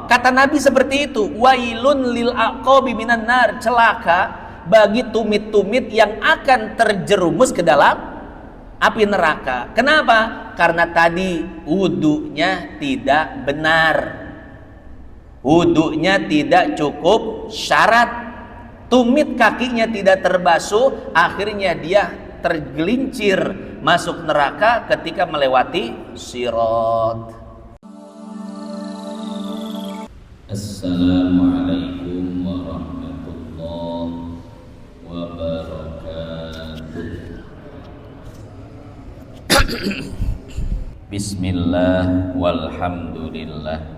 Kata Nabi seperti itu, wailun lil aqabi minan nar, celaka bagi tumit-tumit yang akan terjerumus ke dalam api neraka. Kenapa? Karena tadi wudunya tidak benar, wudunya tidak cukup syarat, tumit kakinya tidak terbasuh, akhirnya dia tergelincir masuk neraka ketika melewati sirat. Assalamualaikum warahmatullahi wabarakatuh. Bismillah walhamdulillah,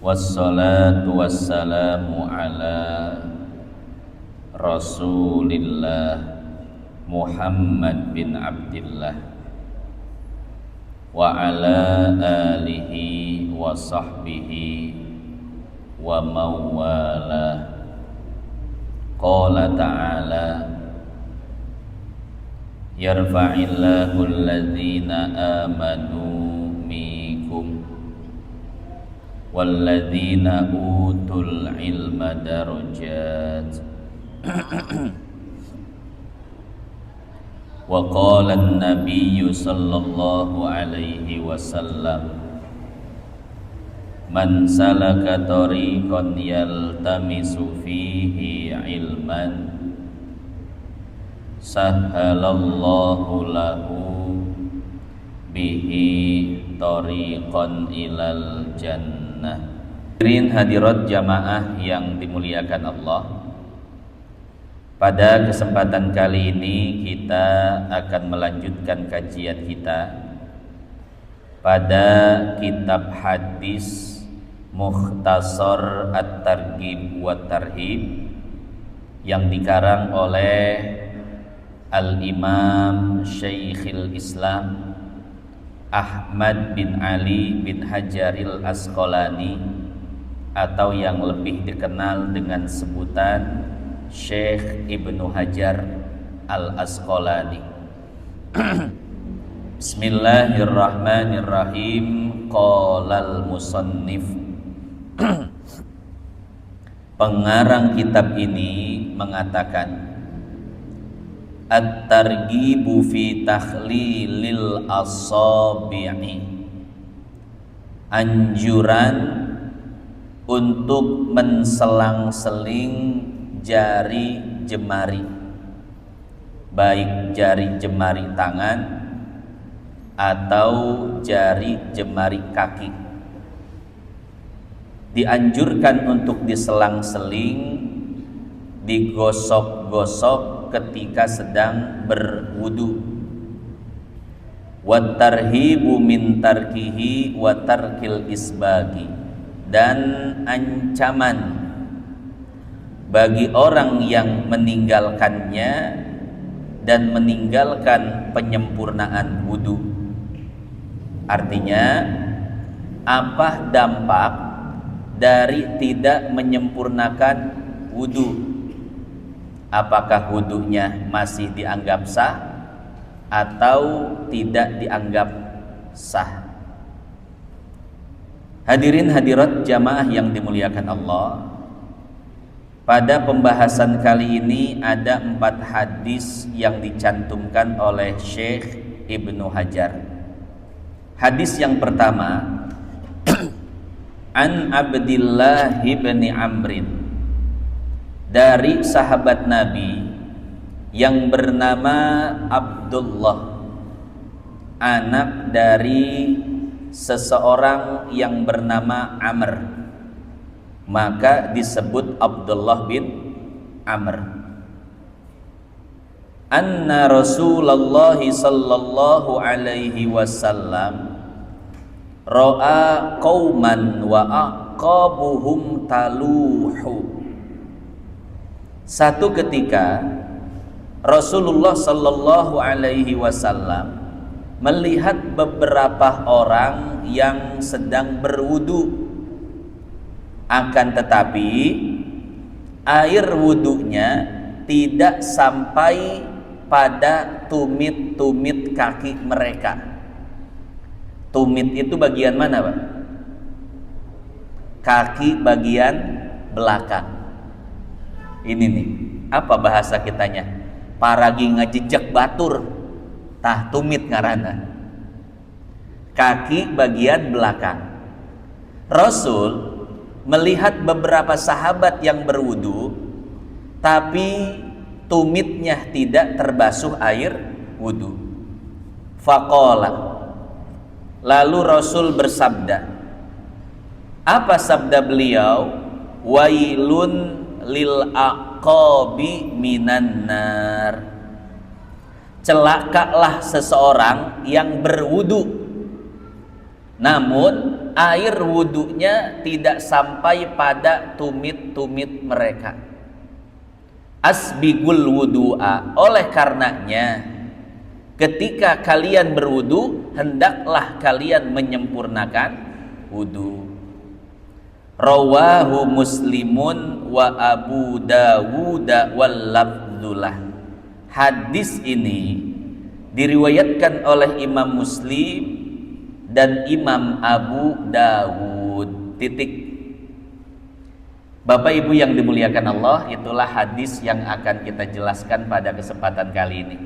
wassalatu wassalamu ala Rasulillah Muhammad bin Abdillah wa ala alihi wa sahbihi wa mawala. Qala ta'ala, yarfa'illahu alladhina amanu minkum walladhina utul ilma darajat. Wa qala an-nabiyyu sallallahu alaihi wasallam, man salaka tariqan yaltamisu fihi ilman sahhalallahu lahu bihi tariqan ilal jannah. Hadirin hadirat jamaah yang dimuliakan Allah, pada kesempatan kali ini kita akan melanjutkan kajian kita pada kitab hadis Mukhtasar At-Targhib wa Tarhib yang dikarang oleh Al-Imam Syekhul Islam Ahmad bin Ali bin Hajaril Asqalani, atau yang lebih dikenal dengan sebutan Syekh Ibnu Hajar Al-Asqalani. Bismillahirrahmanirrahim. Qalal musannif, pengarang kitab ini mengatakan, at-targhibu fi takhlilil asabi'i, anjuran untuk menselang-seling jari jemari, baik jari jemari tangan atau jari jemari kaki. Dianjurkan untuk diselang-seling, digosok-gosok ketika sedang berwudu. Wa tarhibu min tarkihi wa tarkil isbagi, dan ancaman bagi orang yang meninggalkannya dan meninggalkan penyempurnaan wudu. Artinya, apa dampak dari tidak menyempurnakan wudu? Apakah wudunya masih dianggap sah atau tidak dianggap sah? Hadirin hadirat jamaah yang dimuliakan Allah, pada pembahasan kali ini ada 4 hadis yang dicantumkan oleh Syekh Ibnu Hajar. Hadis yang pertama, An Abdillah ibni Amrin, dari sahabat Nabi yang bernama Abdullah, anak dari seseorang yang bernama Amr, maka disebut Abdullah bin Amr. Anna Rasulullah sallallahu alaihi wasallam ra'a qauman wa aqabuhum taluhu. Satu ketika Rasulullah sallallahu alaihi wasallam melihat beberapa orang yang sedang berwudu, akan tetapi air wudunya tidak sampai pada tumit-tumit kaki mereka. Tumit itu bagian mana, Pak? kaki bagian belakang. Ini nih, apa bahasa kitanya? Paragi ngajejak batur, tah tumit ngaranna. Kaki bagian belakang. Rasul melihat beberapa sahabat yang berwudu, tapi tumitnya tidak terbasuh air wudu. Faqala, lalu Rasul bersabda. Apa sabda beliau? Wailun lil aqabi minan nar. Celakalah seseorang yang berwudu, namun air wudunya tidak sampai pada tumit-tumit mereka. Asbigul wudu'a, oleh karenanya ketika kalian berwudu, hendaklah kalian menyempurnakan wudu. Rawahu Muslimun wa Abu Dawud wal lafdzulah. Hadis ini diriwayatkan oleh Imam Muslim dan Imam Abu Dawud. Titik. Bapak Ibu yang dimuliakan Allah, itulah hadis yang akan kita jelaskan pada kesempatan kali ini.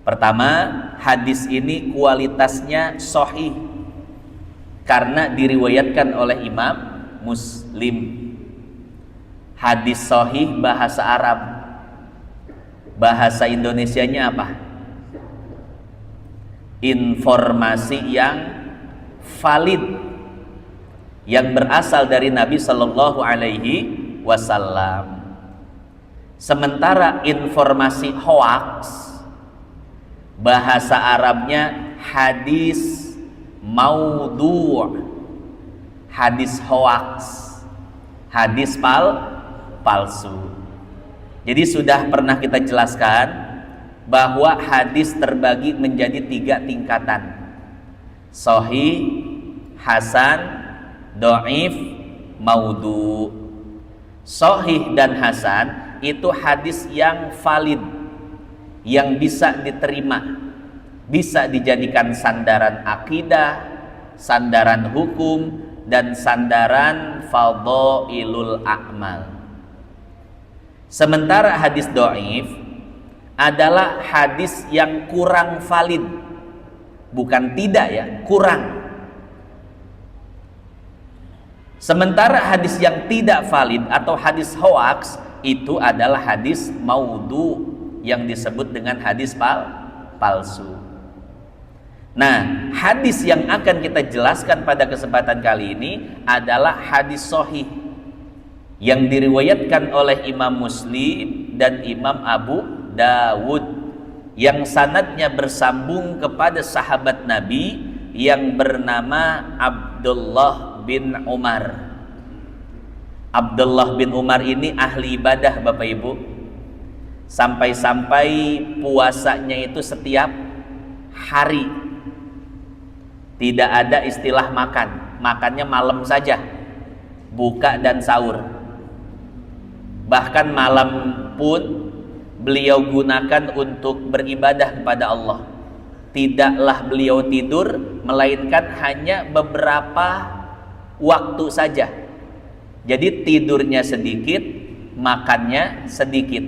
Pertama, hadis ini kualitasnya sahih karena diriwayatkan oleh Imam Muslim. Hadis sahih bahasa Arab. Bahasa Indonesianya apa? Informasi yang valid yang berasal dari Nabi Shallallahu Alaihi Wasallam. Sementara informasi hoaks, bahasa Arabnya hadis maudhu', hadis hoaks, hadis palsu. Jadi sudah pernah kita jelaskan bahwa hadis terbagi menjadi 3 tingkatan: sahih, hasan, dhaif, maudhu. Sahih dan hasan itu hadis yang valid, yang bisa diterima, bisa dijadikan sandaran akidah, sandaran hukum, dan sandaran fadhailul a'mal. Sementara hadis dhaif adalah hadis yang kurang valid, bukan tidak ya, kurang. Sementara hadis yang tidak valid atau hadis hoaks itu adalah hadis maudhu yang disebut dengan hadis palsu. Nah, hadis yang akan kita jelaskan pada kesempatan kali ini adalah hadis sahih yang diriwayatkan oleh Imam Muslim dan Imam Abu Dawud, yang sanadnya bersambung kepada sahabat Nabi yang bernama Abdullah bin Umar. Abdullah bin Umar ini ahli ibadah, Bapak Ibu. Sampai-sampai puasanya itu setiap hari. Tidak ada istilah makan, makannya malam saja, buka dan sahur. Bahkan malam pun beliau gunakan untuk beribadah kepada Allah. Tidaklah beliau tidur, melainkan hanya beberapa waktu saja. Jadi tidurnya sedikit, makannya sedikit.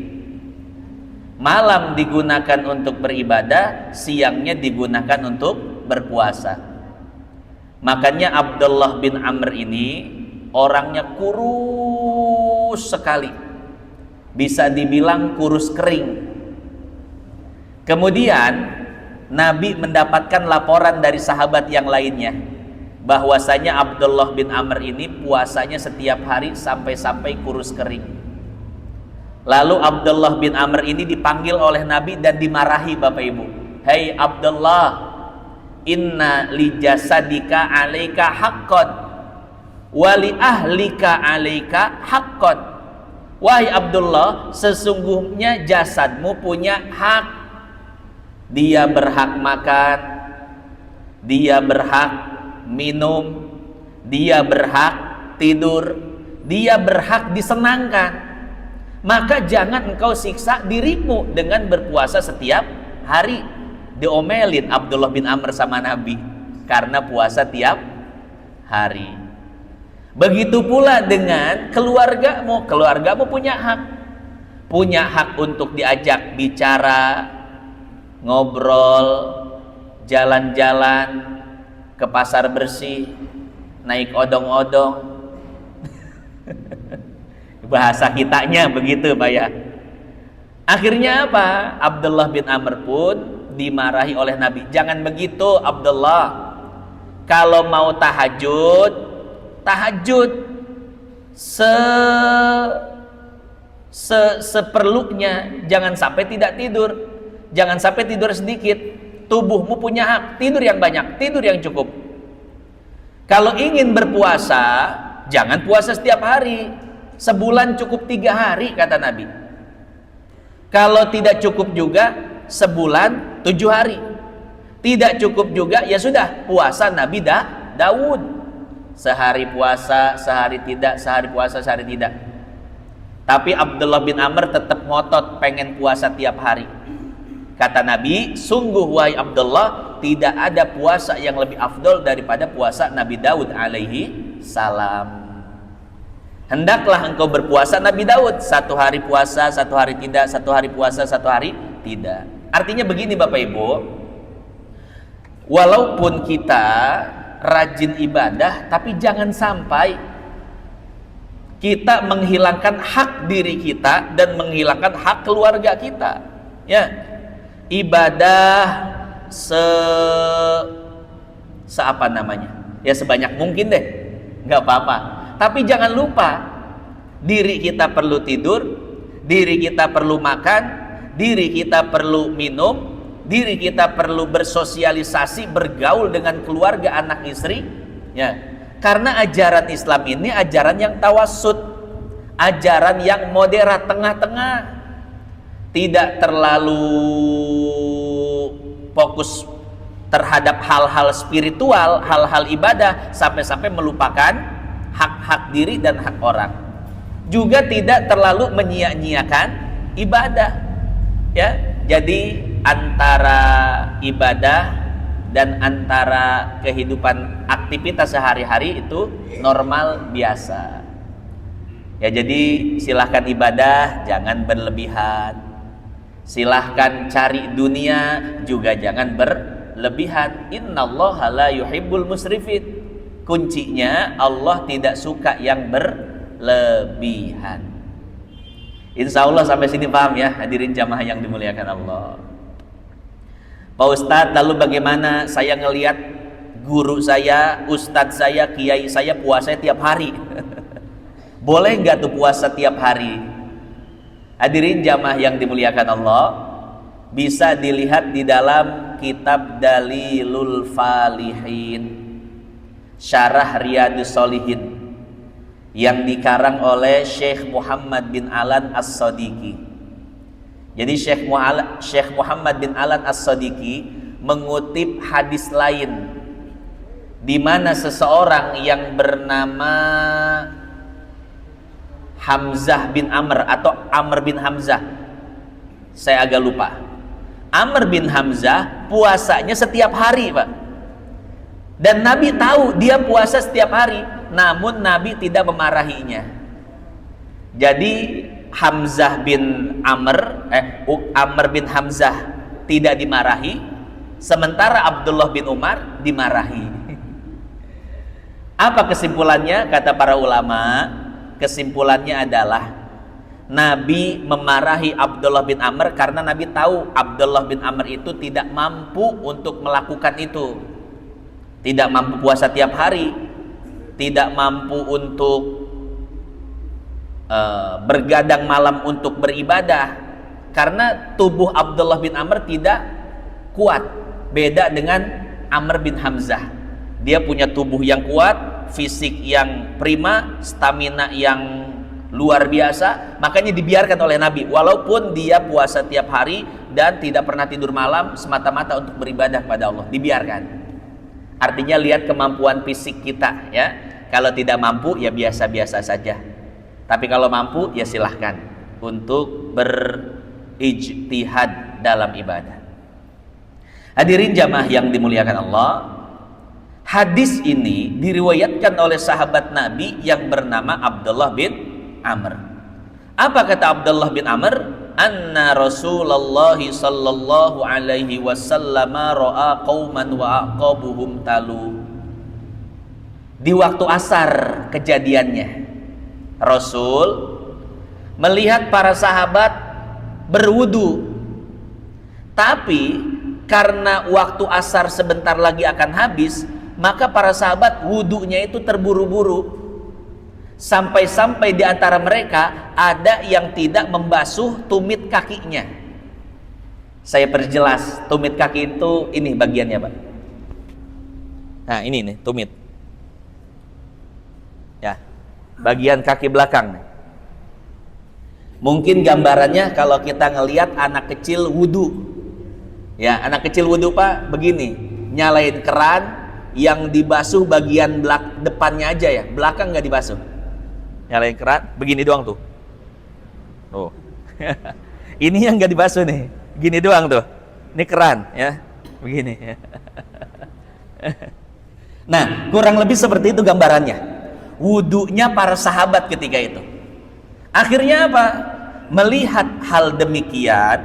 Malam digunakan untuk beribadah, siangnya digunakan untuk berpuasa. Makanya Abdullah bin Amr ini orangnya kurus sekali, bisa dibilang kurus kering. Kemudian Nabi mendapatkan laporan dari sahabat yang lainnya bahwasanya Abdullah bin Amr ini puasanya setiap hari sampai-sampai kurus kering. Lalu Abdullah bin Amr ini dipanggil oleh Nabi dan dimarahi, Bapak Ibu. Hei Abdullah, inna li jasadika alaika haqqan wa li ahlika alaika haqqan. Wahai Abdullah, sesungguhnya jasadmu punya hak. Dia berhak makan, dia berhak minum, dia berhak tidur, dia berhak disenangkan. Maka jangan engkau siksa dirimu dengan berpuasa setiap hari. Diomelin Abdullah bin Amr sama Nabi karena puasa tiap hari. Begitu pula dengan keluargamu. Keluargamu punya hak. Punya hak untuk diajak bicara, ngobrol, jalan-jalan, ke pasar bersih, naik odong-odong. Bahasa kitanya begitu Pak ya. Akhirnya apa? Abdullah bin Amr pun dimarahi oleh Nabi. Jangan begitu Abdullah. Kalau mau tahajud, tahajud seperlunya. Jangan sampai tidak tidur. Jangan sampai tidur sedikit. Tubuhmu punya hak. Tidur yang banyak, tidur yang cukup. Kalau ingin berpuasa, jangan puasa setiap hari. Sebulan cukup 3 hari kata Nabi. Kalau tidak cukup juga, sebulan 7 hari. Tidak cukup juga, ya sudah, puasa Nabi Daud. Sehari puasa, sehari tidak, sehari puasa, sehari tidak. Tapi Abdullah bin Amr tetap ngotot pengen puasa tiap hari. Kata Nabi, sungguh wahai Abdullah, tidak ada puasa yang lebih afdol daripada puasa Nabi Daud alaihi salam. Hendaklah engkau berpuasa Nabi Daud, 1 hari puasa, 1 hari tidak, 1 hari puasa, 1 hari tidak. Artinya begini Bapak Ibu, walaupun kita rajin ibadah, tapi jangan sampai kita menghilangkan hak diri kita dan menghilangkan hak keluarga kita. Ya, ibadah apa namanya? Ya sebanyak mungkin deh, nggak apa-apa. Tapi jangan lupa, diri kita perlu tidur, diri kita perlu makan, diri kita perlu minum, diri kita perlu bersosialisasi, bergaul dengan keluarga, anak, istri. Ya, karena ajaran Islam ini ajaran yang tawassut, ajaran yang moderat, tengah-tengah, tidak terlalu fokus terhadap hal-hal spiritual, hal-hal ibadah, sampai-sampai melupakan hak-hak diri dan hak orang. Juga tidak terlalu menyia-nyiakan ibadah. Ya, jadi antara ibadah dan antara kehidupan aktivitas sehari-hari itu normal biasa. Ya, jadi silahkan ibadah, jangan berlebihan. Silahkan cari dunia, juga jangan berlebihan. Innallaha la yuhibbul musrifin. Kuncinya Allah tidak suka yang berlebihan. Insya Allah sampai sini paham ya, hadirin jamaah yang dimuliakan Allah. Pak Ustadz, lalu bagaimana saya ngelihat guru saya, ustadz saya, kiai saya puasa tiap hari? Boleh nggak tuh puasa tiap hari? Hadirin jamaah yang dimuliakan Allah, bisa dilihat di dalam kitab Dalilul Falihin, Syarah Riyadus Shalihin, yang dikarang oleh Syekh Muhammad bin Alan As-Sadiqi. Jadi Syekh Muhammad bin Alan As-Sadiqi mengutip hadis lain di mana seseorang yang bernama Hamzah bin Amr atau Amr bin Hamzah, saya agak lupa. Amr bin Hamzah puasanya setiap hari Pak. Dan Nabi tahu dia puasa setiap hari, namun Nabi tidak memarahinya. Jadi Hamzah bin Amr bin Hamzah tidak dimarahi, sementara Abdullah bin Umar dimarahi. Apa kesimpulannya? Kata para ulama, kesimpulannya adalah Nabi memarahi Abdullah bin Amr karena Nabi tahu Abdullah bin Amr itu tidak mampu untuk melakukan itu. Tidak mampu puasa tiap hari, tidak mampu untuk bergadang malam untuk beribadah, karena tubuh Abdullah bin Amr tidak kuat. Beda dengan Amr bin Hamzah, dia punya tubuh yang kuat, fisik yang prima, stamina yang luar biasa, makanya dibiarkan oleh Nabi walaupun dia puasa tiap hari dan tidak pernah tidur malam semata-mata untuk beribadah kepada Allah, dibiarkan. Artinya lihat kemampuan fisik kita ya. Kalau tidak mampu ya biasa-biasa saja. Tapi kalau mampu ya silahkan untuk berijtihad dalam ibadah. Hadirin jamaah yang dimuliakan Allah, Hadis ini diriwayatkan oleh sahabat Nabi yang bernama Abdullah bin Amr. Apa kata Abdullah bin Amr? Anna Rasulullah sallallahu alaihi wasallam ra'a qauman wa aqabuhum talu. Di waktu asar kejadiannya, Rasul melihat para sahabat berwudu, tapi karena waktu asar sebentar lagi akan habis, maka para sahabat wudunya itu terburu-buru, sampai-sampai di antara mereka ada yang tidak membasuh tumit kakinya. Saya perjelas, tumit kaki itu ini bagiannya, Pak. Nah, ini nih tumit. Ya, bagian kaki belakang. Mungkin gambarannya kalau kita ngelihat anak kecil wudu. Ya, anak kecil wudu, Pak, begini, nyalain keran, yang dibasuh bagian depannya aja ya, belakang nggak dibasuh. Nyalain keran, begini doang tuh. Oh. Ini yang nggak dibasuh nih, gini doang tuh. Ini keran ya, begini. Nah, kurang lebih seperti itu gambarannya. Wudunya para sahabat ketika itu. Akhirnya apa? Melihat hal demikian,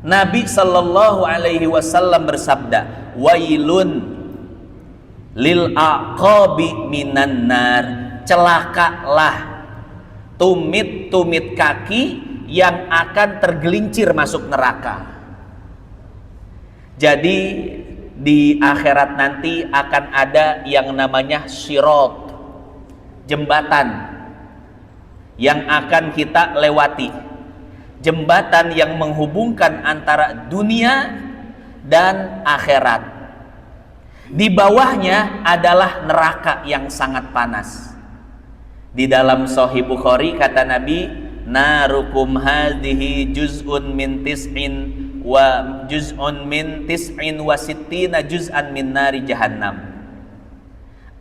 Nabi Shallallahu Alaihi Wasallam bersabda, wailun lil aqabi minan nar, celakalah tumit-tumit kaki yang akan tergelincir masuk neraka. Jadi di akhirat nanti akan ada yang namanya sirat, jembatan yang akan kita lewati, jembatan yang menghubungkan antara dunia dan akhirat. Di bawahnya adalah neraka yang sangat panas. Di dalam Sahih Bukhari kata Nabi, narukum hadhihi juz'un min tis'in wa juz'un min tis'in wa sittina juz'an min nari jahannam.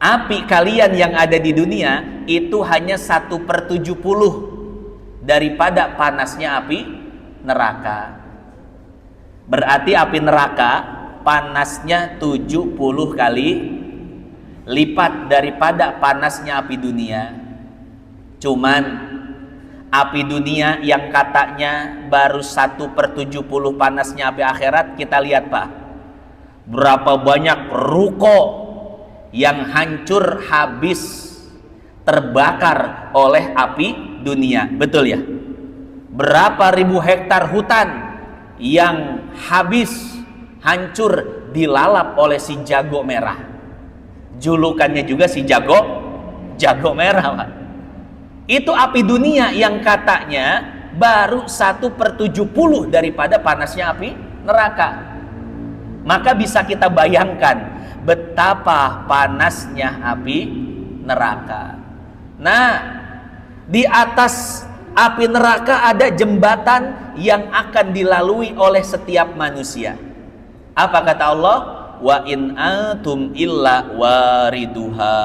Api kalian yang ada di dunia itu hanya 1/70 daripada panasnya api neraka. Berarti api neraka panasnya 70 kali lipat daripada panasnya api dunia. Cuman api dunia yang katanya baru 1/70 panasnya api akhirat, kita lihat, Pak, berapa banyak ruko yang hancur habis terbakar oleh api dunia, betul ya? Berapa ribu hektar hutan yang habis hancur dilalap oleh si jago merah. Julukannya juga si jago merah, Pak. Itu api dunia yang katanya baru 1/70 daripada panasnya api neraka. Maka bisa kita bayangkan betapa panasnya api neraka. Nah, di atas api neraka ada jembatan yang akan dilalui oleh setiap manusia. Apa kata Allah? Wa in antum illa wariduha.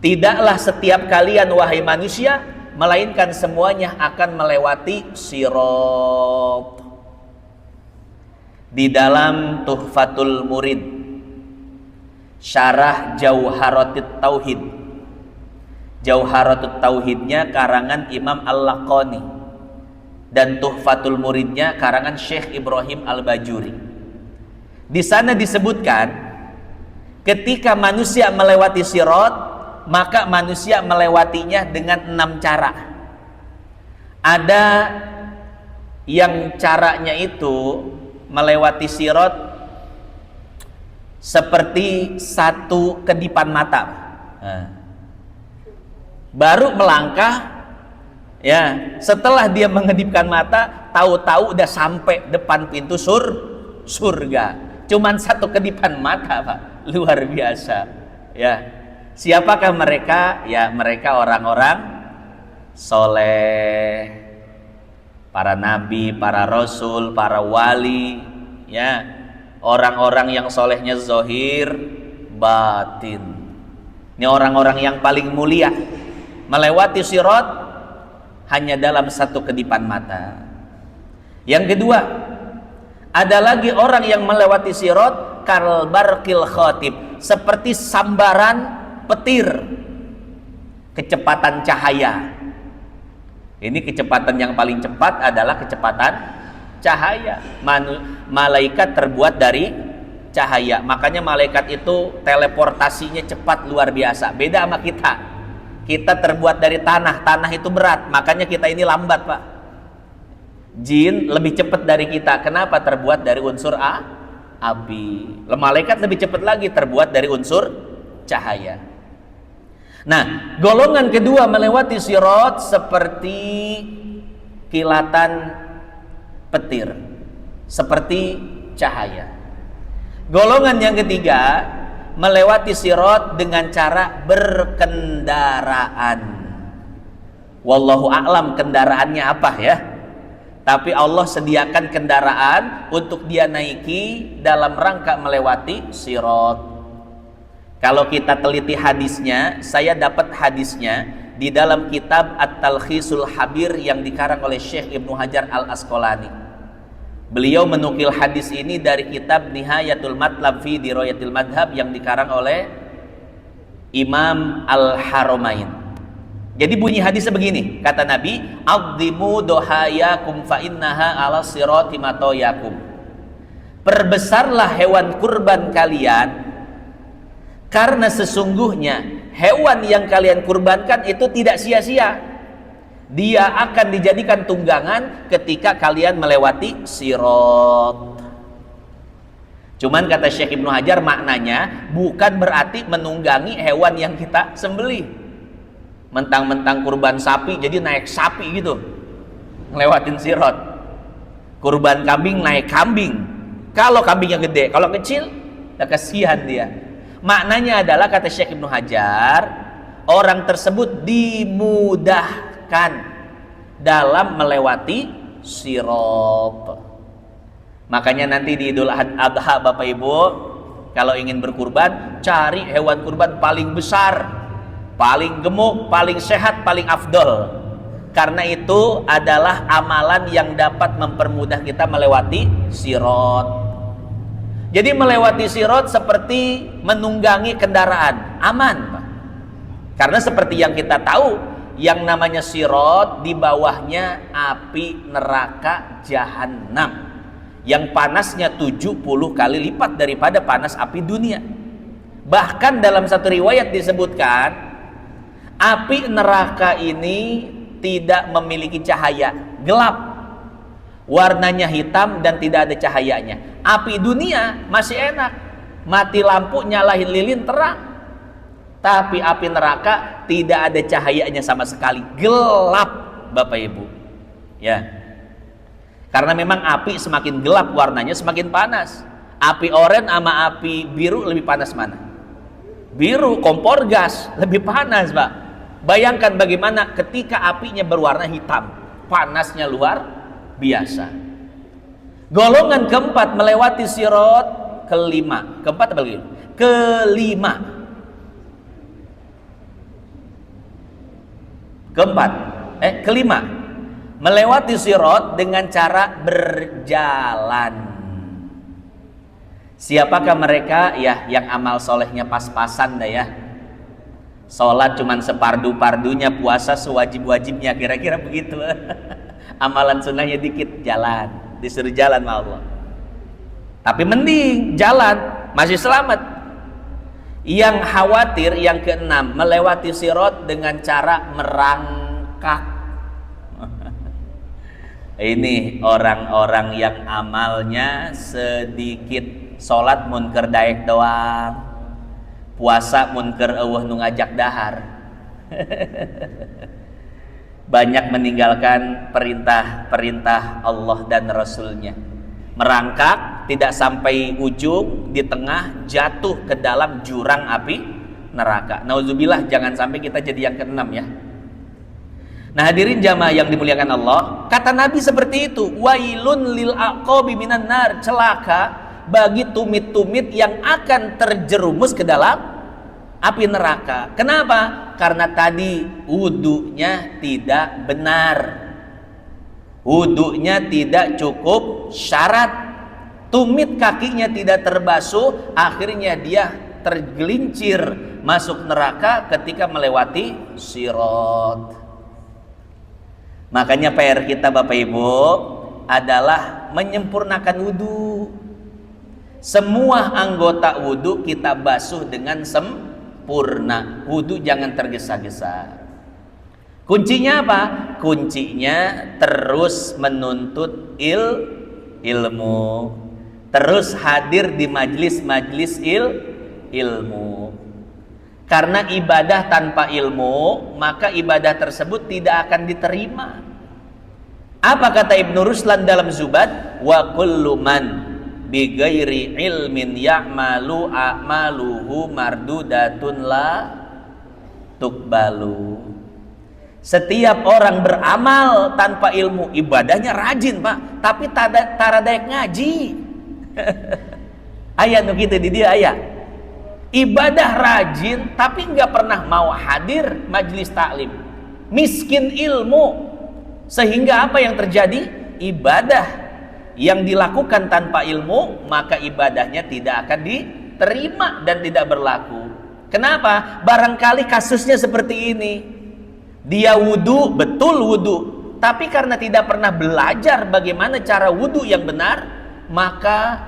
Tidaklah setiap kalian wahai manusia, melainkan semuanya akan melewati sirat. Di dalam Tuhfatul Murid, syarah Jauharatul Tauhid, Jauharatul Tauhidnya karangan Imam Al-Laqani, dan Tuhfatul Muridnya karangan Syekh Ibrahim Al-Bajuri. Di sana disebutkan ketika manusia melewati sirat, maka manusia melewatinya dengan 6 cara. Ada yang caranya itu melewati sirat seperti satu kedipan mata. Baru melangkah, ya, setelah dia mengedipkan mata, tahu-tahu udah sampai depan pintu surga. Cuman satu kedipan mata, Pak. Luar biasa. Ya. Siapakah mereka? Ya, mereka orang-orang soleh, para nabi, para rasul, para wali, ya, orang-orang yang solehnya zahir, batin. Ini orang-orang yang paling mulia, melewati sirat hanya dalam satu kedipan mata. Yang kedua, ada lagi orang yang melewati sirat kal barqil khatib, seperti sambaran petir, kecepatan cahaya. Ini kecepatan yang paling cepat adalah kecepatan cahaya. Malaikat terbuat dari cahaya, makanya malaikat itu teleportasinya cepat luar biasa. Beda sama kita. Kita terbuat dari tanah, tanah itu berat, makanya kita ini lambat, Pak. Jin lebih cepat dari kita. Kenapa? Terbuat dari unsur api. Malaikat lebih cepat lagi, terbuat dari unsur cahaya. Nah, golongan kedua melewati sirat seperti kilatan petir, seperti cahaya. Golongan yang ketiga melewati sirat dengan cara berkendaraan. Wallahu a'lam kendaraannya apa ya. Tapi Allah sediakan kendaraan untuk dia naiki dalam rangka melewati sirat. Kalau kita teliti hadisnya, saya dapat hadisnya di dalam kitab At-Talkhisul Habir yang dikarang oleh Syekh Ibnu Hajar Al-Asqalani. Beliau menukil hadis ini dari kitab Nihayatul Matlab fi Dirayatil Madhab yang dikarang oleh Imam Al-Haramain. Jadi bunyi hadisnya begini, kata Nabi, "Adhimu dohayakum fa innaha ala sirati matoyakum." Perbesarlah hewan kurban kalian, karena sesungguhnya hewan yang kalian kurbankan itu tidak sia-sia. Dia akan dijadikan tunggangan ketika kalian melewati sirat. Cuman kata Syekh Ibnu Hajar, maknanya bukan berarti menunggangi hewan yang kita sembelih. Mentang-mentang kurban sapi jadi naik sapi gitu, ngelewatin sirat. Kurban kambing naik kambing. Kalau kambingnya gede, kalau kecil ya kasihan dia. Maknanya adalah, kata Syekh Ibnu Hajar, orang tersebut dimudahkan dalam melewati sirat. Makanya nanti di Idul Adha, Bapak Ibu, kalau ingin berkurban, cari hewan kurban paling besar, paling gemuk, paling sehat, paling afdol. Karena itu adalah amalan yang dapat mempermudah kita melewati sirat. Jadi melewati sirat seperti menunggangi kendaraan, aman, Pak. Karena seperti yang kita tahu, yang namanya sirat di bawahnya api neraka jahanam, yang panasnya 70 kali lipat daripada panas api dunia. Bahkan dalam satu riwayat disebutkan, api neraka ini tidak memiliki cahaya, gelap, warnanya hitam dan tidak ada cahayanya. Api dunia masih enak, mati lampu nyalahin lilin terang. Tapi api neraka tidak ada cahayanya sama sekali, gelap, Bapak Ibu. Ya. Karena memang api semakin gelap warnanya semakin panas. Api oranye sama api biru lebih panas mana? Biru, kompor gas lebih panas, Pak. Bayangkan bagaimana ketika apinya berwarna hitam, panasnya luar biasa. Golongan keempat melewati sirat kelima. Keempat apa lagi? Kelima. Kelima. Melewati sirat dengan cara berjalan. Siapakah mereka? Ya, yang amal solehnya pas-pasan dah ya. Sholat cuman separdu-pardunya, puasa sewajib-wajibnya, kira-kira begitu. Amalan sunnahnya dikit, jalan. Disuruh jalan sama Allah. Tapi mending jalan, masih selamat. Yang khawatir, yang keenam, melewati sirat dengan cara merangkak. Ini orang-orang yang amalnya sedikit. Sholat munker daek doang, puasa munker eueuh nu ngajak dahar. Banyak meninggalkan perintah-perintah Allah dan Rasulnya. Merangkak, tidak sampai ujung, di tengah jatuh ke dalam jurang api neraka. Nauzubillah, jangan sampai kita jadi yang keenam ya. Nah hadirin jamaah yang dimuliakan Allah, kata Nabi seperti itu, wailun lil aqabi minan nar, celaka bagi tumit-tumit yang akan terjerumus ke dalam api neraka. Kenapa? Karena tadi wudunya tidak benar, wudunya tidak cukup syarat, tumit kakinya tidak terbasuh, akhirnya dia tergelincir masuk neraka ketika melewati sirat. Makanya PR kita Bapak Ibu adalah menyempurnakan wudhu. Semua anggota wudhu kita basuh dengan sempurna. Wudhu jangan tergesa-gesa. Kuncinya apa? Kuncinya terus menuntut ilmu. Terus hadir di majlis-majlis ilmu. Karena ibadah tanpa ilmu, maka ibadah tersebut tidak akan diterima. Apa kata Ibnu Ruslan dalam Zubad? Wa kullu man bighairi ilmin ya'malu a'maluhu mardudatun la tuqbalu. Setiap orang beramal tanpa ilmu, ibadahnya rajin Pak, tapi taradayak ngaji. Ayat gitu di dia ayat. Ibadah rajin tapi nggak pernah mau hadir majlis taklim, miskin ilmu, sehingga apa yang terjadi? Ibadah yang dilakukan tanpa ilmu, maka ibadahnya tidak akan diterima dan tidak berlaku. Kenapa? Barangkali kasusnya seperti ini, dia wudhu, betul wudhu, tapi karena tidak pernah belajar bagaimana cara wudhu yang benar, maka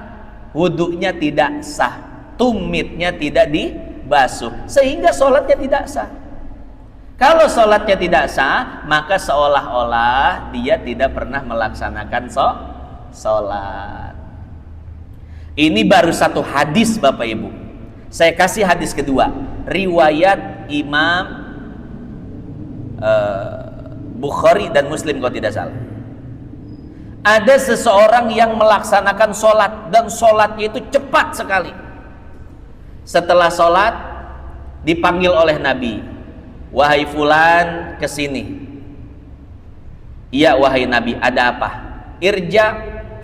wudhunya tidak sah, tumitnya tidak dibasuh, sehingga sholatnya tidak sah. Kalau sholatnya tidak sah, maka seolah-olah dia tidak pernah melaksanakan sholat. Ini baru satu hadis Bapak Ibu. Saya kasih hadis kedua, riwayat Imam Bukhari dan Muslim kalau tidak salah. Ada seseorang yang melaksanakan sholat, dan sholatnya itu cepat sekali. Setelah sholat dipanggil oleh Nabi, wahai fulan, kesini. Iya wahai Nabi, ada apa? Irja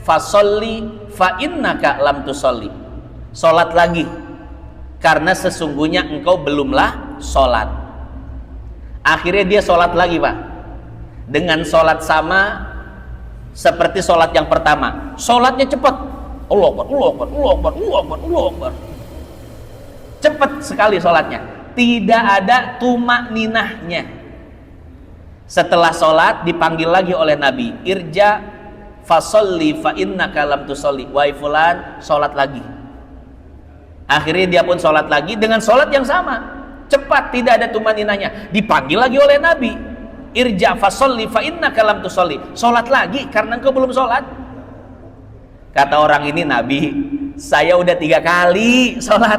fasolli fa innaka lam tusolli. Sholat lagi, karena sesungguhnya engkau belumlah sholat. Akhirnya dia sholat lagi Pak, dengan sholat sama seperti sholat yang pertama. Sholatnya cepat, Allahu Akbar, Allahu Akbar, Allahu Akbar, Allahu Akbar, Allahu Akbar. Cepat sekali sholatnya, tidak ada tumak ninahnya. Setelah sholat dipanggil lagi oleh Nabi, irja fasolli fa innaka lam tusolli. Wahai fulan, sholat lagi. Akhirnya dia pun sholat lagi dengan sholat yang sama, cepat, tidak ada tumak ninahnya. Dipanggil lagi oleh Nabi, irja fasolli fa innaka lam tusolli. Sholat lagi karena engkau belum sholat. Kata orang ini, Nabi, saya udah 3 kali sholat,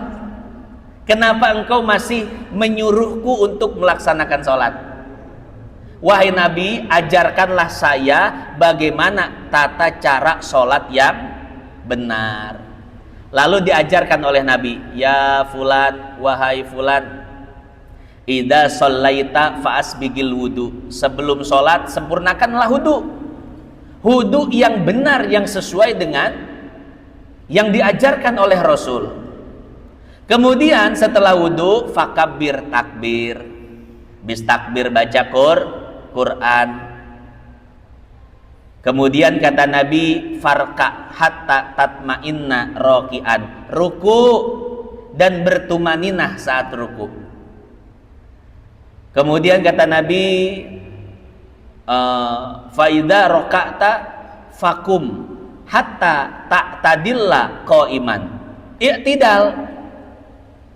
kenapa engkau masih menyuruhku untuk melaksanakan sholat? Wahai Nabi, ajarkanlah saya bagaimana tata cara sholat yang benar. Lalu diajarkan oleh Nabi, ya fulan, wahai fulan, idza shallaita fa'asbigil wudu. Sebelum sholat sempurnakanlah wudu. Wudu yang benar, yang sesuai dengan yang diajarkan oleh Rasul. Kemudian setelah wudu fakabbir, takbir. Bis takbir baca Quran. Kemudian kata Nabi, farka hatta tatma'inna raki'an. Ruku dan bertumaninah saat ruku. Kemudian kata Nabi, faida roka'ta fakum hatta ta'tadilla qa'iman. I'tidal,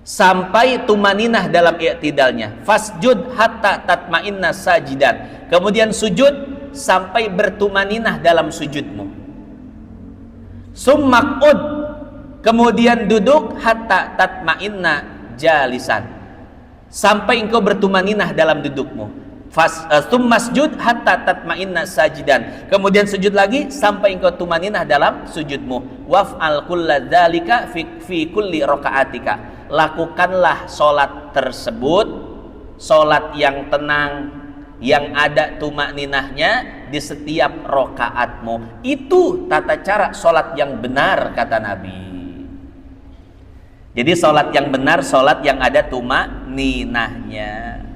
sampai tumaninah dalam i'tidalnya. Fasjud hatta tatma'inna sajidan. Kemudian sujud sampai bertumaninah dalam sujudmu. Summak'ud, kemudian duduk hatta tatma'inna jalisan, sampai engkau bertumaninah dalam dudukmu. Masjud hatta tatma'inna sajidan, kemudian sujud lagi sampai engkau tumaninah dalam sujudmu. Waf'al kulla dzalika fi kulli raka'atika. Lakukanlah sholat tersebut, sholat yang tenang, yang ada tumakninahnya di setiap rokaatmu. Itu tata cara sholat yang benar, kata Nabi. Jadi sholat yang benar, sholat yang ada tumakninahnya.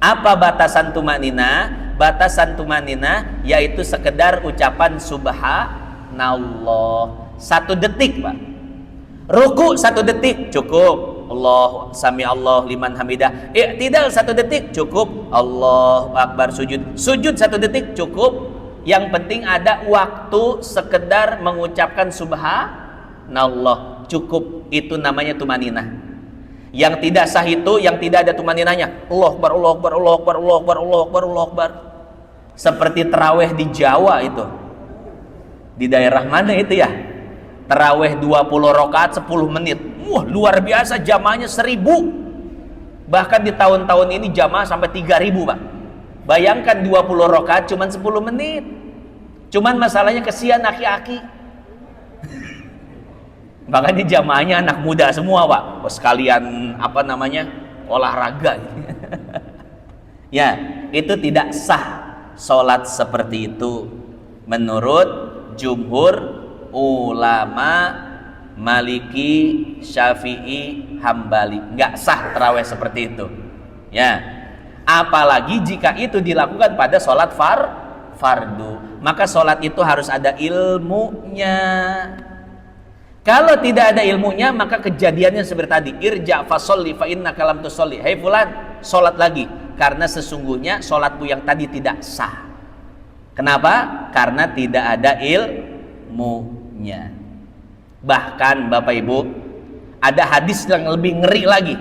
Apa batasan tumakninah? Batasan tumakninah yaitu sekedar ucapan subhanallah 1 detik Pak. Ruku 1 detik cukup. Allah sami Allah liman hamidah. I'tidal 1 detik cukup. Allahu akbar sujud. Sujud 1 detik cukup. Yang penting ada waktu sekedar mengucapkan subhanallah. Cukup. Itu namanya tumaninah. Yang tidak sah itu yang tidak ada tumaninahnya. Allahu akbar, Allahu akbar, Allahu akbar, Allahu akbar, Allahu akbar, Allahu akbar. Seperti terawih di Jawa itu. Di daerah mana itu ya? Terawih 20 rakaat 10 menit. Wah, luar biasa, jamaahnya 1000. Bahkan di tahun-tahun ini jamaah sampai 3000, Pak. Bayangkan 20 rakaat cuman 10 menit. Cuman masalahnya kesian aki-aki. Makanya jamaahnya anak muda semua, Pak. Oh, sekalian olahraga. Ya, itu tidak sah sholat seperti itu menurut jumhur ulama Maliki, Syafi'i, Hambali. Nggak sah terawih seperti itu. Ya, apalagi jika itu dilakukan pada sholat fardu. Maka sholat itu harus ada ilmunya. Kalau tidak ada ilmunya, maka kejadiannya seperti tadi. Irja' fasolli fa innaka lam tusolli. Hei fulan, sholat lagi. Karena sesungguhnya sholatmu yang tadi tidak sah. Kenapa? Karena tidak ada ilmunya. Bahkan Bapak Ibu, ada hadis yang lebih ngeri lagi.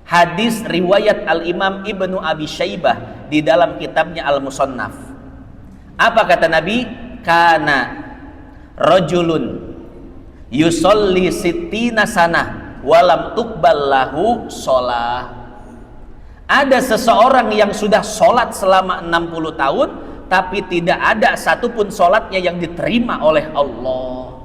Hadis riwayat Al-Imam Ibnu Abi Syaibah di dalam kitabnya Al-Musannaf. Apa kata Nabi? Kana rajulun yusolli sittina sanah walam tuqbal lahu sholah. Ada seseorang yang sudah sholat selama 60 tahun tapi tidak ada satupun sholatnya yang diterima oleh Allah.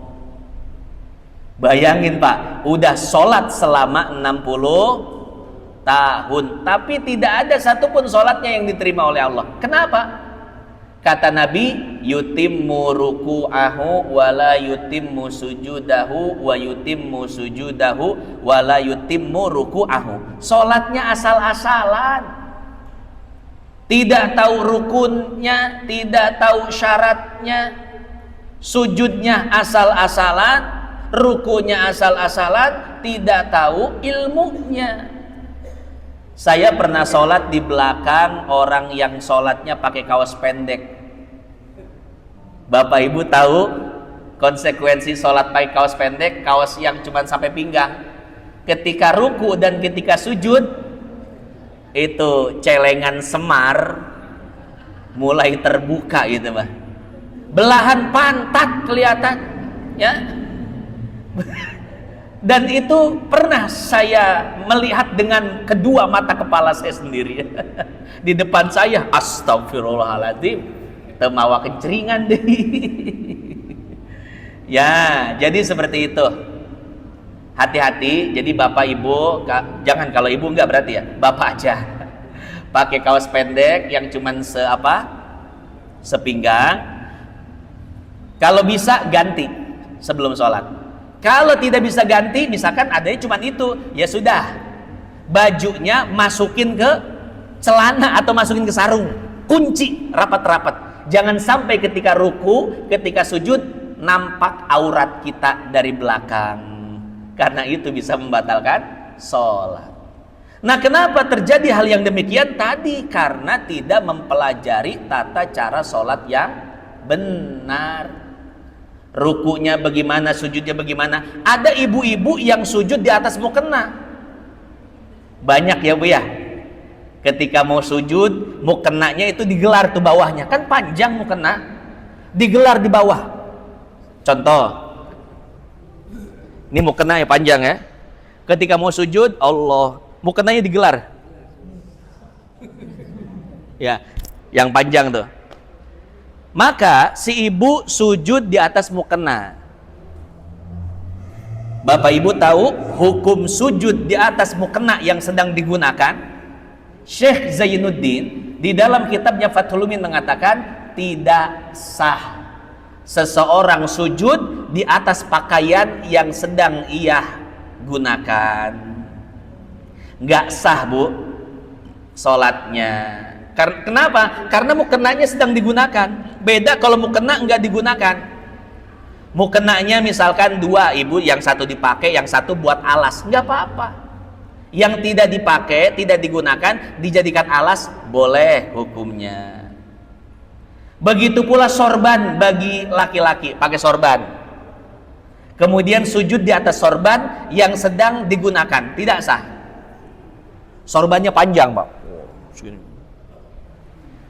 Bayangin Pak, udah sholat selama 60 tahun tapi tidak ada satupun sholatnya yang diterima oleh Allah. Kenapa? Kata Nabi, yutimmu ruku'ahu wala yutimmu sujudahu wa yutimmu sujudahu wala yutimmu ruku'ahu. Sholatnya asal-asalan, tidak tahu rukunnya, tidak tahu syaratnya. Sujudnya asal-asalan, rukunya asal-asalan, tidak tahu ilmunya. Saya pernah sholat di belakang orang yang sholatnya pakai kaos pendek. Bapak Ibu tahu konsekuensi sholat pakai kaos pendek, kaos yang cuma sampai pinggang. Ketika ruku dan ketika sujud, itu celengan semar mulai terbuka gitu, Pak. Belahan pantat kelihatan, ya. Dan itu pernah saya melihat dengan kedua mata kepala saya sendiri. Di depan saya, astagfirullahaladzim, temawa kenceringan deh. Ya, jadi seperti itu. Hati-hati. Jadi Bapak Ibu, jangan, kalau Ibu enggak berarti ya, Bapak aja. Pakai kaos pendek yang cuman sepinggang. Kalau bisa ganti sebelum sholat. Kalau tidak bisa ganti, misalkan adanya cuma itu, ya sudah, bajunya masukin ke celana atau masukin ke sarung, kunci rapat-rapat. Jangan sampai ketika ruku, ketika sujud nampak aurat kita dari belakang, karena itu bisa membatalkan sholat. Nah, kenapa terjadi hal yang demikian tadi? Karena tidak mempelajari tata cara sholat yang benar. Rukunya bagaimana, sujudnya bagaimana. Ada ibu-ibu yang sujud di atas mukena. Banyak ya Bu ya. Ketika mau sujud, mukenanya itu digelar tuh bawahnya. Kan panjang mukena, digelar di bawah. Contoh, ini mukena ya panjang ya. Ketika mau sujud, Allah, mukenanya digelar. Ya, yang panjang tuh. Maka si ibu sujud di atas mukena. Bapak Ibu tahu hukum sujud di atas mukena yang sedang digunakan? Syekh Zainuddin di dalam kitabnya Fathul Mu'in mengatakan tidak sah seseorang sujud di atas pakaian yang sedang ia gunakan. Nggak sah Bu sholatnya. Kenapa? Karena mukenanya sedang digunakan. Beda kalau mukena enggak digunakan. Mukenanya misalkan dua, ibu, yang satu dipakai, yang satu buat alas, nggak apa-apa. Yang tidak dipakai, tidak digunakan, dijadikan alas, boleh hukumnya. Begitu pula sorban bagi laki-laki, pakai sorban. Kemudian sujud di atas sorban yang sedang digunakan, tidak sah. Sorbannya panjang, Pak.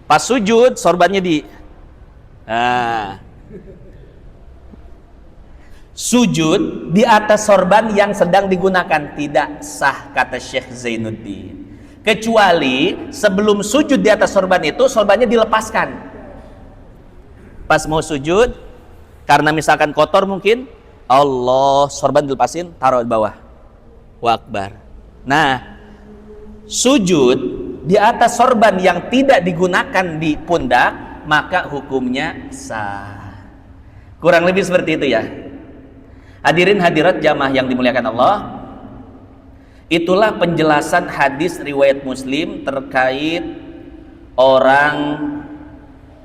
Pas sujud, sorbannya sujud di atas sorban yang sedang digunakan, tidak sah, kata Syekh Zainuddin. Kecuali sebelum sujud di atas sorban itu, sorbannya dilepaskan. Pas mau sujud, karena misalkan kotor mungkin, Allah, sorban dilepasin, taruh di bawah. Wa akbar. Nah, sujud di atas sorban yang tidak digunakan di pundak, maka hukumnya sah. Kurang lebih seperti itu ya. Hadirin hadirat jamaah yang dimuliakan Allah, itulah penjelasan hadis riwayat Muslim terkait orang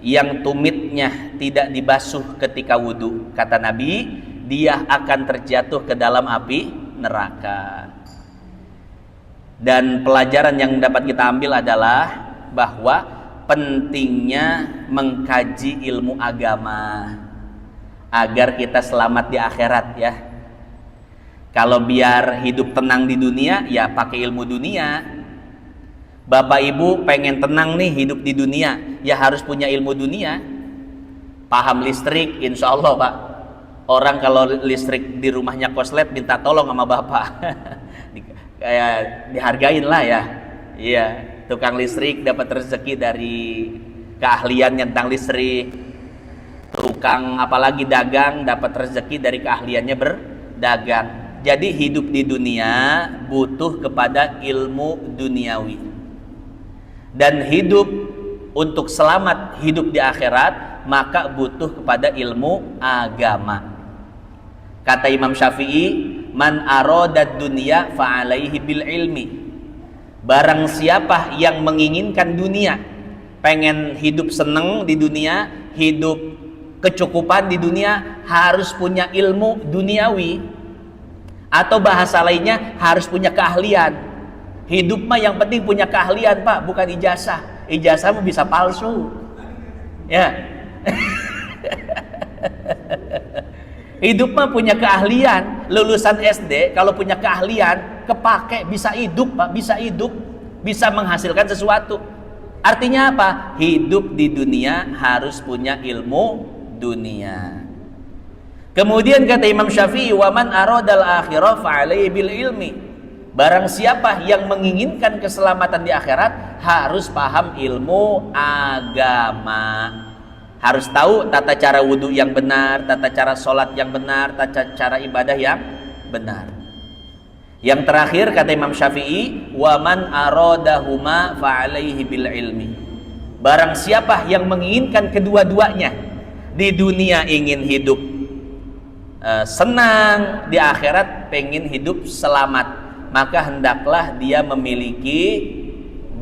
yang tumitnya tidak dibasuh ketika wudhu. Kata Nabi, dia akan terjatuh ke dalam api neraka. Dan pelajaran yang dapat kita ambil adalah bahwa pentingnya mengkaji ilmu agama agar kita selamat di akhirat ya. Kalau biar hidup tenang di dunia, ya pakai ilmu dunia. Bapak ibu pengen tenang nih hidup di dunia, ya harus punya ilmu dunia. Paham listrik, insya Allah Pak. Orang kalau listrik di rumahnya korslet minta tolong sama bapak. Kayak dihargain lah ya. Iya, tukang listrik dapat rezeki dari keahliannya tentang listrik. Tukang apalagi dagang dapat rezeki dari keahliannya berdagang. Jadi hidup di dunia butuh kepada ilmu duniawi. Dan hidup untuk selamat hidup di akhirat, maka butuh kepada ilmu agama. Kata Imam Syafi'i, man aradad dunya fa'alaihi bil ilmi. Barang siapa yang menginginkan dunia, pengen hidup seneng di dunia, hidup kecukupan di dunia, harus punya ilmu duniawi. Atau bahasa lainnya, harus punya keahlian. Hidup mah yang penting punya keahlian Pak, bukan ijazah. Ijazah mah bisa palsu. Ya. Hidup mah punya keahlian. Lulusan SD kalau punya keahlian, kepake, bisa hidup Pak, bisa hidup, bisa menghasilkan sesuatu. Artinya apa? Hidup di dunia harus punya ilmu dunia. Kemudian kata Imam Syafi'i, wa man aradal akhirah fa'alaihi bil ilmi. Barang siapa yang menginginkan keselamatan di akhirat, harus paham ilmu agama. Harus tahu tata cara wudhu yang benar, tata cara sholat yang benar, tata cara ibadah yang benar. Yang terakhir kata Imam Syafi'i, wa man aradahuma fa'alaihi bil ilmi. Barang siapa yang menginginkan kedua-duanya, di dunia ingin hidup senang, di akhirat pengen hidup selamat, maka hendaklah dia memiliki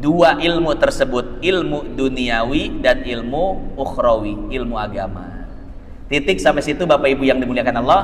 dua ilmu tersebut, ilmu duniawi dan ilmu ukhrawi, ilmu agama. Titik sampai situ Bapak Ibu yang dimuliakan Allah.